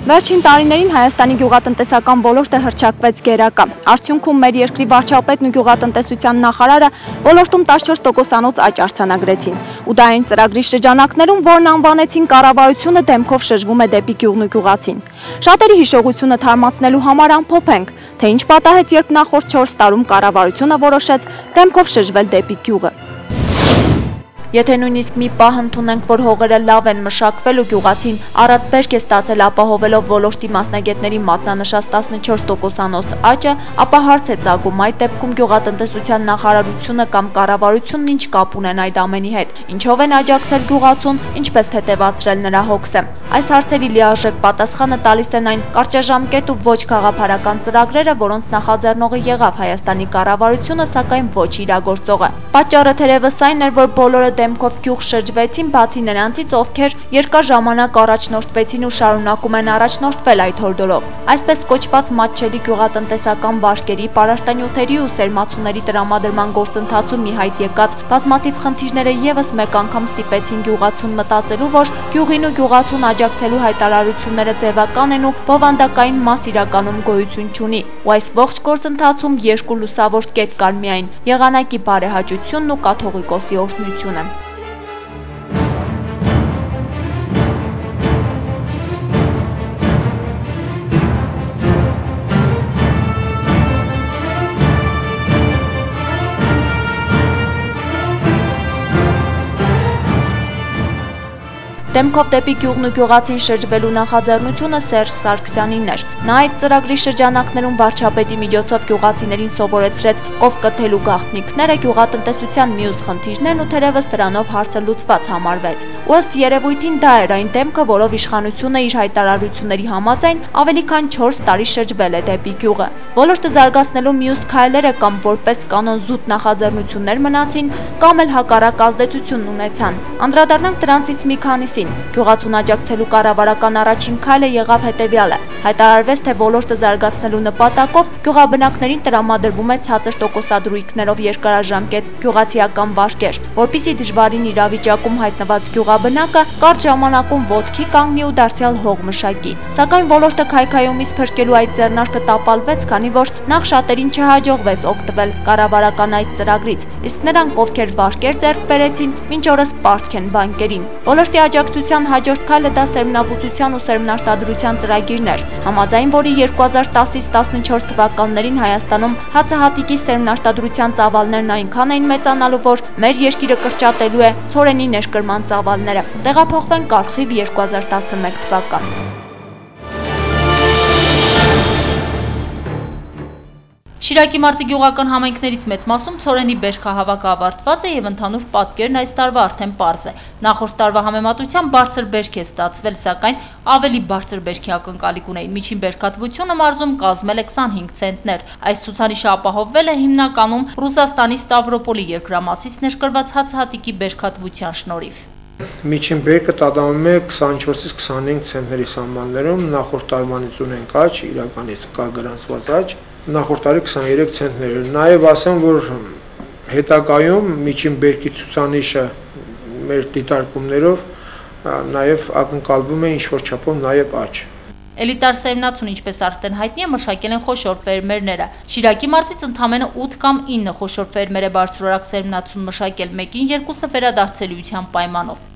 Վերջին տարիներին Հայաստանի գյուղատնտեսական ոլորտը հռչակվեց գերակա։ Արդյունքում մեր երկրի վարչապետն ու գյուղատնտեսության նախարարը ոլորտում 14%-անոց աճ արձանագրեցին։ Ու դա այն ծրագրի շրջանակներում, որն անվանեցին կառավարությունը դեմքով շրջվում է դեպի գյուղն ու գյուղացին։ Շատերի հիշողությունը թարմացնելու համար ամփոփենք, թե ինչ պատահեց, երբ նախորդ 4 տարում կառավարությունը որոշեց դեմքով շրջվել դեպի գյուղը։ Եթե նույնիսկ մի պահ ընդունենք, որ հողերը լավ են մշակվել ու գյուղացին առատ բերք է ստացել ապահովելով ոլորտի մասնագետների մատնանշած 14%-անոց աճը, ապա հարց է ծագում այդ դեպքում գյուղատնտեսության նախարարությունը կամ կառավարությունն ինչ կապ ունեն այդ ամենի հետ, ինչով են աջակցել գյուղացուն, ինչպես թեթևացրել նրա հոգսը։ Այս հարցերի լիարժեք պատասխանը տալիս են այն կարճաժամկետ ու ոչ գաղափարական ծրագրերը, որոնց նախաձեռնողը եղավ Հայաստանի կառավարությունը, սակայն ոչ իրագործողը։ Պատճառը թերևս այն էր, որ բոլորը դեմքով գյուղ շրջվեցին, բացի նրանցից, ովքեր երկար ժամանակ առաջնորդվեցին ու շարունակում են առաջնորդվել այդ հորդորով։ Այսպես կոչված մատչելի գյուղատնտեսական վարկերի, պարարտանյութերի ու սերմացուների տրամադրման գործընթացում ի հայտ եկած բազմաթիվ խնդիրները ևս մեկ անգամ ստիպեցին գյուղացուն մտածելու, որ գյուղին ու գյուղացուն աջակցելու հայտարարությունները ձևական են ու բովանդակային մաս իրականում գոյություն չունի։ Ու այս ողջ գործընթացում երկու լուսավոր կետ կար միայն՝ եղանակի բարեհաճությունն ու կաթողիկոսի օրհնությունը։ Դեմքով դեպի գյուղն ու գյուղացին շրջվելու նախաձեռնությունը Սերժ Սարգսյանինն էր։ Նա այդ ծրագրի շրջանակներում վարչապետի միջոցով գյուղացիներին սովորեցրեց կով կթելու գաղտնիքները, գյուղատնտեսության մյուս խնդիրներն ու թերևս դրանով հարցը լուծված համարվեց։ Ու ըստ երևույթին դա էր այն դեմքը, որով իշխանությունը իր հայտարարությունների համաձայն ավելի քան 4 տարի շրջվել է դեպի գյուղը։ Ոլորտը զարգացնելու մյուս քայլերը կամ որպես կանոն զուտ նախաձեռնություններ մնացին, կամ էլ հակառակ ազդեցություն ունեցան։ Անդրադառնանք դրանցից մի քանիսին։ Գյուղացուն աջակցելու կառավարական առաջին քայլը եղավ հետևյալը։ Հայտարարվեց, թե ոլորտը զարգացնելու նպատակով գյուղաբնակներին տրամադրվում է ցածր տոկոսադրույքներով երկարաժամկետ գյուղացիական վարկեր, որպեսզի դժվարին իրավիճակում հայտնված գյուղաբնակը կարճ ժամանակում ոտքի կանգնի ու դարձյալ հող մշակի։ Սակայն ոլորտը քայքայումից փրկելու այդ ձեռնարկը տապալվեց, քանի որ նախ շատերին չհաջողվեց օգտվել կառավարական այդ ծրագրից, իսկ նրանք, ովքեր վարկեր ձեռք բերեցին, մինչ օրս պարտք են բանկերին։ Ոլորտի աջակցության հաջորդ քայլը դա սերմնաբուծության ու սերմնարտադրության ծրագիրն էր, համաձայն որի 2010-ից 14 թվականներին Հայաստանում հացահատիկի սերմնարտադրության ծավալներն այնքան էին մեծանալու, որ մեր երկիրը կրճատելու է ցորենի ներկրման ծավալները։ Տեղափոխվենք արխիվ 2011 թվական։ Շիրակի մարզի գյուղական համայնքներից մեծ մասում ցորենի բերքահավաքը ավարտված է եւ ընդհանուր պատկերն այս տարվա արդեն պարզ է։ Նախորդ տարվա համեմատությամբ բարձր բերք է ստացվել, սակայն ավելի բարձր բերքի ակնկալիք ունեին։ Միջին բերքատվությունը մարզում կազմել է 25 ցենտներ։ Այս ցուցանիշը ապահովվել է հիմնականում Ռուսաստանի Ստավրոպոլի երկրամասից ներկրված հացահատիկի բերքատվության շնորհիվ։ Միջին բերքը տատանվում է 24-ից 25 ցենտների սահմաններում, նախորդ տարվանից ունենք աճ, իրականից կա գրանցված աճ, նախորդ տարի 23 ցենտներ էր։ Նաև ասեմ, որ հետագայում միջին բերքի ցուցանիշը մեր դիտարկումներով նաև ակնկալվում է ինչ-որ չափով նաև աճ։ Էլիտար սերմնացուն, ինչպես արդեն հայտնի է, մշակել են խոշոր ֆերմերները։ Շիրակի մարզից ընդամենը 8 կամ 9 խոշոր ֆերմեր է բարձրորակ սերմնացուն մշակել, մեկին երկուսը վերադարձելիության պայմանով։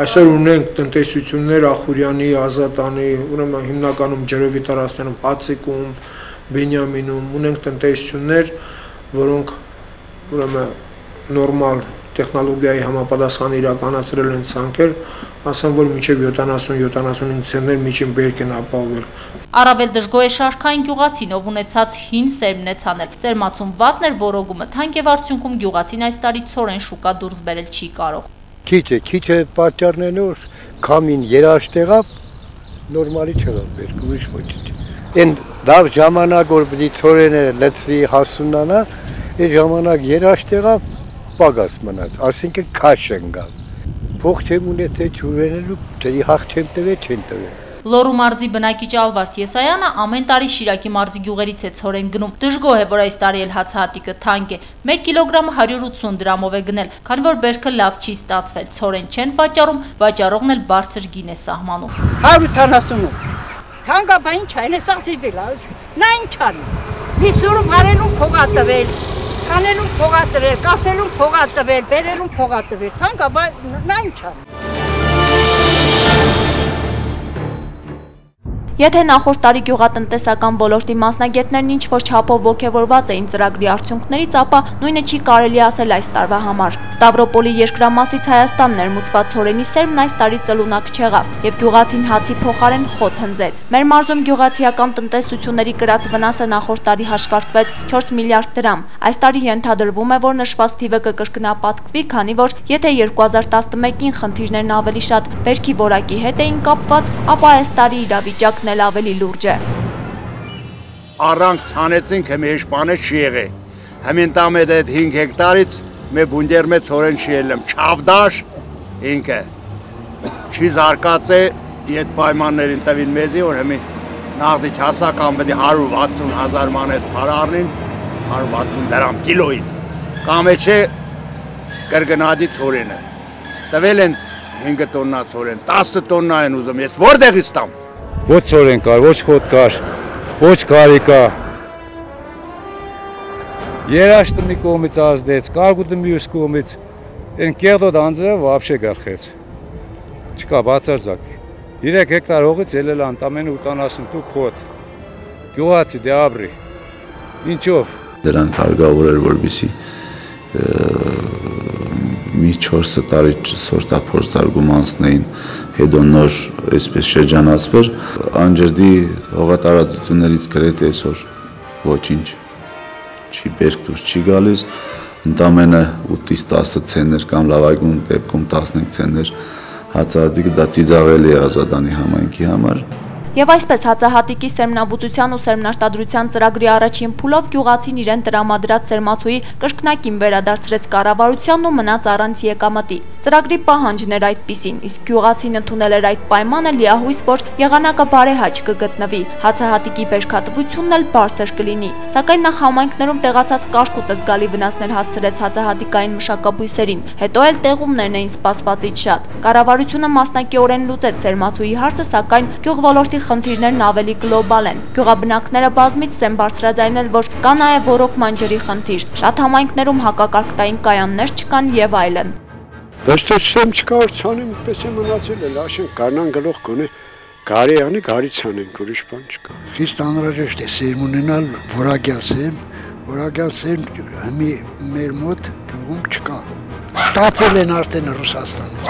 Այսօր ունենք տնտեսություններ Ախուրյանի, Ազատանի, ուրեմն հիմնականում ջրովի տարածքներում, Հացիկում, Բենյամինում ունենք տնտեսություններ, որոնք ուրեմն նորմալ տեխնոլոգիայի համապատասխան իրականացրել են ցանկեր, ասեմ, որ մինչև 70-75 ցենտներ միջին բերք են ապահովել։ Առավել դժգոհ է շարքային գյուղացին, ով ունեցած հին սերմն է ցանել։ Սերմացուն վատն էր, որոգումը թանկ եւ արդյունքում գյուղացին այս տարի ցորեն շուկա դուրս բերել չի կարող։ Քիչ է պատճառներով քամին երաշտ եղավ, նորմալի չեղավ բերք, ուրիշ ոչինչ։ Այն լավ ժամանակ որ պիտի ցորենը լցվի հասունանա, այդ ժամանակ երաշտ եղավ, պակաս մնաց, ասինքն քաշ ընկավ։ Փող չեմ ունեցել ջուրենելու, ջրի հաղ չեմ տվել, չեն տվել։ Լոռու մարզի բնակիչ Ալվարդ Եսայանը ամեն տարի Շիրակի մարզի գյուղերից է ցորեն գնում։ Դժգոհ է, որ այս տարի էլ հացահատիկը թանկ է։ 1 կիլոգրամը 180 դրամով է գնել, քանի որ բերքը լավ չի ստացվել։ Ցորեն չեն վաճառում, վաճառողն էլ բարձր գին է սահմանում։ 170 Թանկա բա ինչ այն է ծախսիվել, նա ինչ անի։ Լիսուրը բարելուն փողա տվել, ցանելուն փողա տվել, կասելուն փողա տվել, բերելուն փողա տվել, թանկա բա նա ինչ անի։ Եթե նախորդ տարի գյուղատնտեսական ոլորտի մասնագետներն ինչ-որ չափով ոգևորված էին ծրագրի արդյունքներից, ապա նույնը չի կարելի ասել այս տարվա համար։ Ստավրոպոլի երկրամասից Հայաստան ներմուծված ցորենի սերմն այս տարի ծլունակ չեղավ եւ գյուղացին հացի փոխարեն խոտ հնձեց։ Մեր մարզում գյուղացիական տնտեսությունների կրած վնասը նախորդ տարի հաշվարկվեց 4 միլիարդ դրամ։ Այս տարի ենթադրվում է, որ նշված թիվը կկրկնապատկվի, քանի որ եթե 2011-ին խնդիրներն ավելի շատ բերքի որակի հետ էին կապված, ապա այս տարի իրավիճակն էլ ավելի լուրջ է։ Առանց ցանեցինք մեր բանը չի եղե։ Համին տամեդ այդ 5 հեկտարից մե բունդեր մեծ հորեն չի ելեմ։ Չավդաշ ինքը չի զարկած է այդ պայմաններին տվին մեզի, որ հիմի նաղդի չասական պետք է 160,000 ման այդ փարարնին 160 դրամ կիլոին։ Կամ չէ կրկնադի ցորենը։ Տվել են 5 տոննա ցորեն, 10 տոննա են ուզում։ Ես որտեղից տամ։ Ոչ ցորեն կար, ոչ խոտ կար, ոչ կարի կա։ Երաշտը մի կողմից ազդեց, կարգուտը մյուս կողմից, են կեղդոտ անձրը վաբշե գարխեց։ Չկա բացարձակ։ 3 հեկտար հողից ելել անտամենը 78 խոտ։ Գյուղացի դե ապրի։ Ինչով։ Դրանք հարկավոր էր, որպեսզի մի 4 տարի սորտափորձ ծարգում անցնեին, հետո նոր այսպես շրջանացվեր, անջրդի հողատարածություններից գրեթե այսօր ոչինչ չի բերք դուրս չի գալիս, ընդամենը 8-ից 10 ցենտներ կամ լավագույն դեպքում 15 ցենտներ հացահատիկը դա ծիծաղելի է Ազատանի համայնքի համար։ Եվ այսպես հացահատիկի սերմնաբուծության ու սերմնաշտադրության ծրագրի առաջին փուլով գյուղացին իրեն տրամադրած սերմացուի կրկնակին վերադարձրեց կառավարությանն ու մնաց առանց եկամտի։ Ծրագրի պահանջն էր այդպիսին, իսկ գյուղացին ընդունել էր այդ պայմանը լիահույս, որ եղանակը բարեհաճ կգտնվի, հացահատիկի բերքատվությունն էլ բարձր կլինի։ Սակայն նախ համայնքներում տեղացած կարկուտը զգալի վնասներ հասցրեց հացահատիկային մշակաբույսերին, հետո էլ տեղումներն էին սպասվածից շատ։ Կառավարությունը մասնակիորեն լուծեց սերմացուի հարցը, սակայն գյուղոլորտի խնդիրներն ավելի գլոբալ են։ Գյուղաբնակները բազմից են բարձրաձայնել, որ կա նաև ոռոգման ջրի խնդիր, շատ համայնքներում հակակարգտային կայաններ չկան եւ այլն։ Դստեցեմ չկա որ ցանեմ, պես է մնացել էլ, աշեն կանան գլուխ կոնե գարի անի գարի ցանենք, ուրիշ բան չկա։ Խիստ անհրաժեշտ է սերմ ունենալ, որակյալ սերմ հիմի մեր մոտ գյուղում չկա։ Ստացել են արդեն Ռուսաստանից,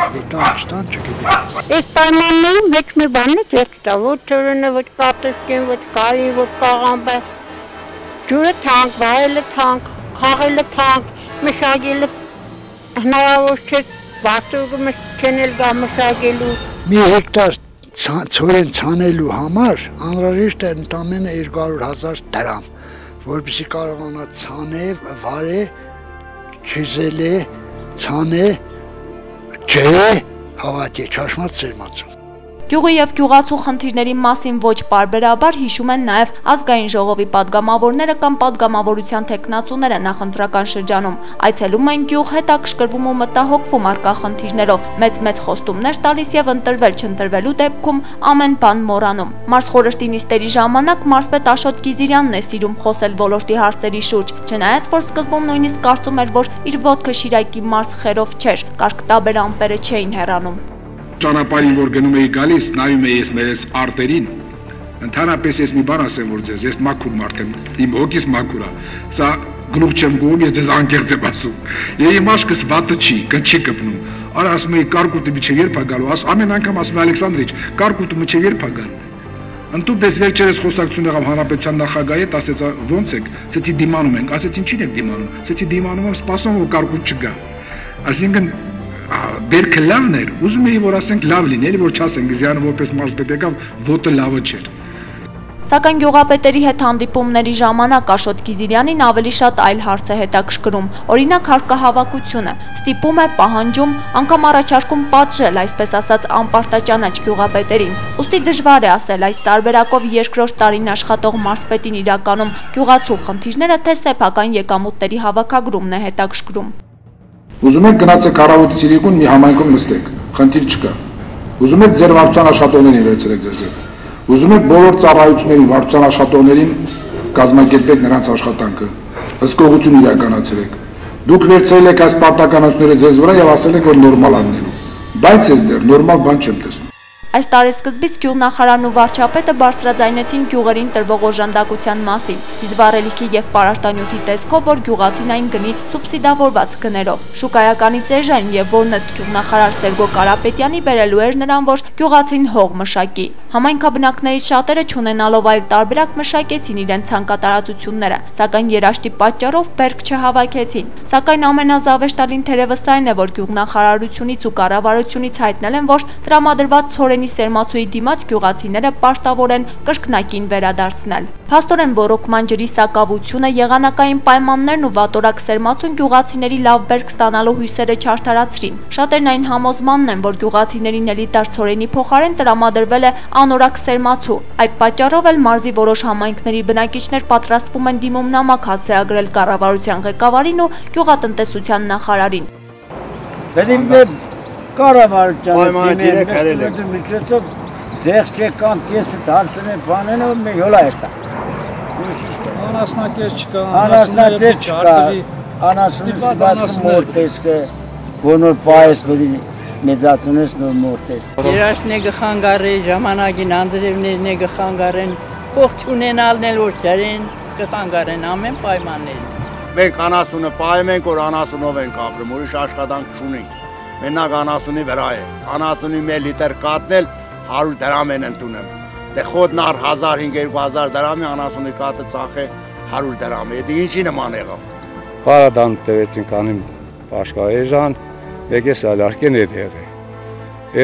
տան չգիտեմ։ Այս պայմաններում ոչ մի բան չէ չկա, ոչ ցորենը, ոչ կապտեսկին, ոչ կարի, ոչ կաղամբը։ Ջուրը թանկ, վայելը թանկ, խաղելը թանկ, մշակելը հնարավոր չէ, բարձրը չենել գա մշակելու։ Մի հեկտար ցորեն ցանելու համար անհրաժեշտ է ընդամենը 200,000 դրամ, որպեսզի կարողանա ցանե, վարե, չիզելե ցանե, ջրե, հավատի, չաշմած սերմացում։ Գյուղի եւ գյուղացու խնդիրների մասին ոչ պարբերաբար հիշում են նաեւ ազգային ժողովի падգամավորները կամ падգամավորության տեխնացուները նախընտրական շրջանում։ Այցելում են գյուղ, հետաքրքրվում ու մտահոգվում առկա խնդիրներով, մեծ խոստումներ տալիս եւ ընտրվել չընտրվելու դեպքում ամեն բան մոռանում։ Մարզխորհրդի նիստերի ժամանակ մարզպետ Աշոտ Գիզիրյանն է սիրում խոսել ոլորտի հարցերի շուրջ, չնայած որ սկզբում նույնիսկ կարծում էր, որ իր ոտքը Շիրակի մարզ խերով չէր, կարգտաբեր ամպերը չէին հեռանում։ Ճանապարհին որ գնում էի գալիս, նայում էի ես մեր արտերին, ընդհանրապես ես մի բան ասեմ որ ձեզ, ես մաքուր մարդ եմ, իմ հոգիս մաքուր է, սա գլուխ չեմ գովում, ես ձեզ անկեղծ եմ ասում, եւ իմ աշկս վատը չի կպնում, արա ասում էի կարկուտը միջև երբ է գալու, ամեն անգամ ասում է Ալեքսանդրիչ, կարկուտը միջև երբ է գալու, ընդուպես վերջերս խոսակցություն եղավ հանրապետության նախագահի հետ, ասեց ո՞նց եք, ասեցի դիմանում ենք, ասեց ինչին եք դիմանում, ասեցի դիմանում եմ, սպասում որ կարկուտ չգա, այսինքն Բերքը լավն էր, ուզում էի որ ասենք լավ լինի, էլի որ չասենք Գիզյանը որպես մարզպետ եկավ, ոտը լավը չէր։ Սակայն գյուղապետերի հետ հանդիպումների ժամանակ Աշոտ Գիզիրյանին ավելի շատ այլ հարց է հետաքրքրում, օրինակ հարկահավաքությունը, ստիպում է պահանջում, անգամ առաջարկում պատժել, այսպես ասած անպարտաճանաչ գյուղապետերին։ Ուստի դժվար է ասել այս տարբերակով երկրորդ տարին աշխատող մարզպետին իրականում գյուղացու խնդիրները թե սեփական եկամուտների հավաքագրումն է հետաքրքրում։ Ուզում եք գնացեք առավոտից իրիկուն մի համայնքում նստեք, խնդիր չկա։ Ուզում եք ձեր վարչության աշխատողներին վերցրեք ձեզ հետ։ Ուզում եք բոլոր ծառայություններին, վարչության աշխատողներին կազմակերպեք նրանց աշխատանքը, հսկողություն իրականացրեք։ Դուք վերցրել եք այս պարտականությունները ձեզ վրա եւ ասել եք, որ նորմալ անելու։ Բայց ես դեռ նորմալ բան չեմ տեսնում։ Այս տարեսկզբից գյուղնախարարն ու վարչապետը բարձրաձայնեցին գյուղերին տրվող օժանդակության մասին, իսկ վառելիքի եւ պարարտանյութի տեսքով, որ գյուղացին այն գնի սուբսիդավորված գներով։ Շուկայականից էժան եւ որնեստ գյուղնախարար Սերգո Կարապետյանի բերելու էր նրան, որ գյուղացին հող մշակի։ Համայնքաբնակներից շատերը չունենալով այլ տարբերակ մշակեցին իրենց ցանկատարածությունները, սակայն երաշտի պատճառով բերք չհավաքեցին։ Սակայն ամենազավեշտալին թերևս այն է, որ գյուղնախարարությունից ու կառավարությունից հայտնել են, որ տրամադրված ցորենի սերմացուի դիմաց գյուղացիները պաշտավոր են կրկնակին վերադարձնել։ Փաստորեն ոռոգման ջրի սակավությունը, եղանակային պայմաններն ու վատորակ սերմացուն գյուղացիների լավ բերք ստանալու հույսերը չարդարացրին։ Շատերն այն համոզմանն են, որ գյուղացիներին էլիտար ցորենի փոխարեն տրամադրվել է անորակ սերմացու։ Այդ պատճառով էլ մարզի որոշ համայնքների բնակիչներ պատրաստվում են դիմումնամակ հասցեագրել կառավարության ղեկավարին ու գյուղատնտեսության նախարարին։ Կառավարությանը դիմել ձեղք կամ կեսը դարձնել բանեն ու մի հոլա էր տա։ Անասնակետ չկա, անասնակետ չկա, անասնված մորտես կը, որնոր պայես բերի մեծատունես նոր մորտես։ Երաշն է գխանգարի, ժամանակին անդրևներն է գխանգարեն, փող չունենալն էլ որ ջարեն, գխանգարեն ամեն պայմաններին։ Մենք անասունը պայում ենք, որ անասունով ենք ապրում, ուրիշ աշխատանք չունենք։ Մենակ անասունի վրա է, անասունի մեր լիտր կատնել 100 դրամ են ընդունում։ Դե խոդն առ 1000-5000 դրամի անասունի կատը ծախե 100 դրամ է, դե ինչի նման եղավ։ Պարադան տվեցին կանին պաշկայեժան, եկես ալարկեն էդ եղե։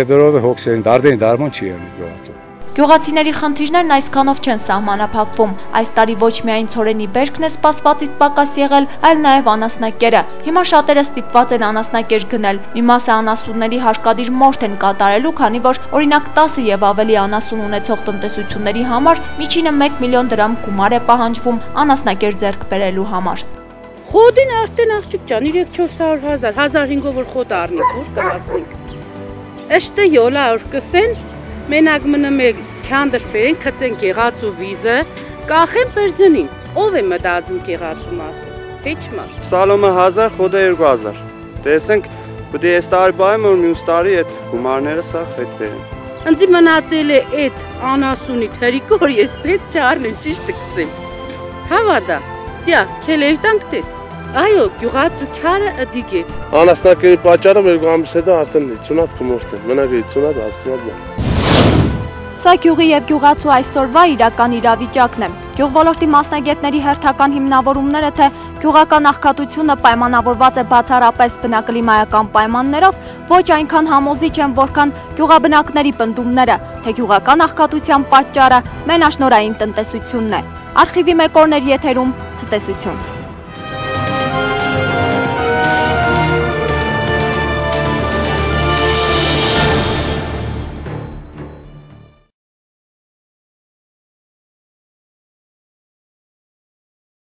Էդորով հոգսերին դարդեն դարման չի եղնում գյուղացը։ Գյուղացիների խնդիրներն այսքանով չեն սահմանափակվում։ Այս տարի ոչ միայն ցորենի բերքն է սպասվածից պակաս եղել, այլ նաև անասնակերը։ Հիմա շատերը ստիպված են անասնակեր գնել։ Մի մասը անասունների հարկադիր մորթ են կատարելու, քանի որ օրինակ 10 եւ ավելի անասուն ունեցող տնտեսությունների համար միջինը 1 միլիոն դրամ գումար է պահանջվում անասնակեր ձեռք բերելու համար։ Խոդին արդեն աղջիկ ջան 3-400 000, 1500 որ խոդ առնի, դուր կվացնենք։ Էստե յոլա օրկսեն Մենակ մնում է քանդր բերեն, քծեն գեղացու վիզը, կախեն պերձնին, ով է մտածում գեղացու մասը, հեչ մար։ Սալոմը 1000, խոդը 2000, տեսենք, պտի ես տարի բայեմ, որ մյուս տարի էդ գումարները սաղ հետ բերեն։ Ընձի մնացել է էդ անասունի թերիկը, որ ես պետ չարնեմ ճիշտ կսեմ։ Հավադա, դյա, կելերտանք տես, այո, գյուղացու քարը ըդիկ է։ Անասնակերի պատճառը մեր գամիս հետո արդեն 50 կմորթ է, մնակ 50 60 Սա գյուղի եւ գյուղացու այսօրվա իրական իրավիճակն է։ Գյուղոլորտի մասնագետների հերթական հիմնավորումները, թե գյուղական աղքատությունը պայմանավորված է բացառապես բնակլիմայական պայմաններով, ոչ այնքան համոզիչ են, որքան գյուղաբնակների պնդումները, թե գյուղական աղքատության պատճառը մենաշնորհային տնտեսությունն է։ Արխիվի մեկ օրներ եթերում ցտեսություն։